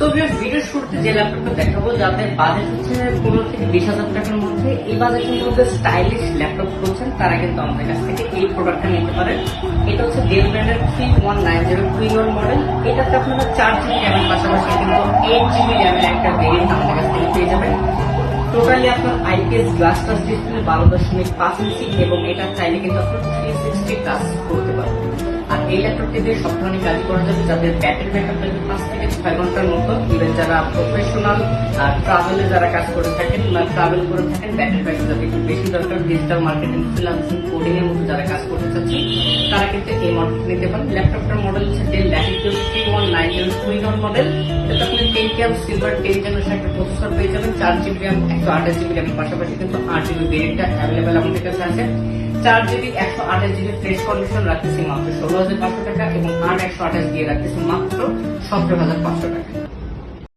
So viewers, ভিডিওর শুরুতে যে ল্যাপটপটা দেখাবো যাদের বাজেট হচ্ছে 15 থেকে 20,000 টাকার মধ্যে, এই বাজেটের মধ্যে স্টাইলিশ ল্যাপটপ খুঁজছেন তারা কিন্তু আমাদের কাছ থেকে এই প্রোডাক্টটা নিতে পারেন। এটা হচ্ছে ডেল ব্র্যান্ডের 3190 টুইন মডেল। এটাতে আপনারা 4GB র্যামের পাশাপাশি কিন্তু 8GB র্যামের একটা ভেরিয়েন্ট আমাদের কাছ থেকে পেয়ে যাবেন। টোটালি আপনার আইপিএস গ্লাস টাচ ডিসপ্লে 12.5 ইঞ্চি এবং এটা চাইলে কিন্তু আপনার 360 টাচ করতে পারবেন। আর এই ল্যাপটপটি দিয়ে সব ধরনের কাজ করা যাবে, যাদের ব্যাটারি ব্যাকআপ থাকবে 5 থেকে 6 ঘন্টার মতো। ইভেন যারা প্রফেশনাল ট্রাভেলে যারা কাজ করে থাকেন বা ট্রাভেল করে থাকেন, ব্যাটারি ব্যাকআপ যাদের একটু বেশি দরকার, ডিজিটাল মার্কেটিং, ফ্রিল্যান্সিং, কোডিং এর মতো যারা কাজ করতে চাচ্ছেন তারা কিন্তু এই মডেলটি নিতে পারেন। ল্যাপটপটার মডেল হচ্ছে ডেল ল্যাটিটিউড 3190 টুইন মডেল। এটাতে আপনি 10 সিলভার 10 জেনারেশন একটা প্রসেসর পেয়ে যাবেন, 4GB র্যাম 128GB র্যামের পাশাপাশি কিন্তু 8GB ভেরিয়েন্টটা অ্যাভেলেবেল আমাদের কাছে আছে। 4GB 128GB ফ্রেশ কন্ডিশন রাখতেছি মাত্র 16,500 টাকা এবং 8 128 দিয়ে রাখতেছি মাত্র 17,500 টাকা।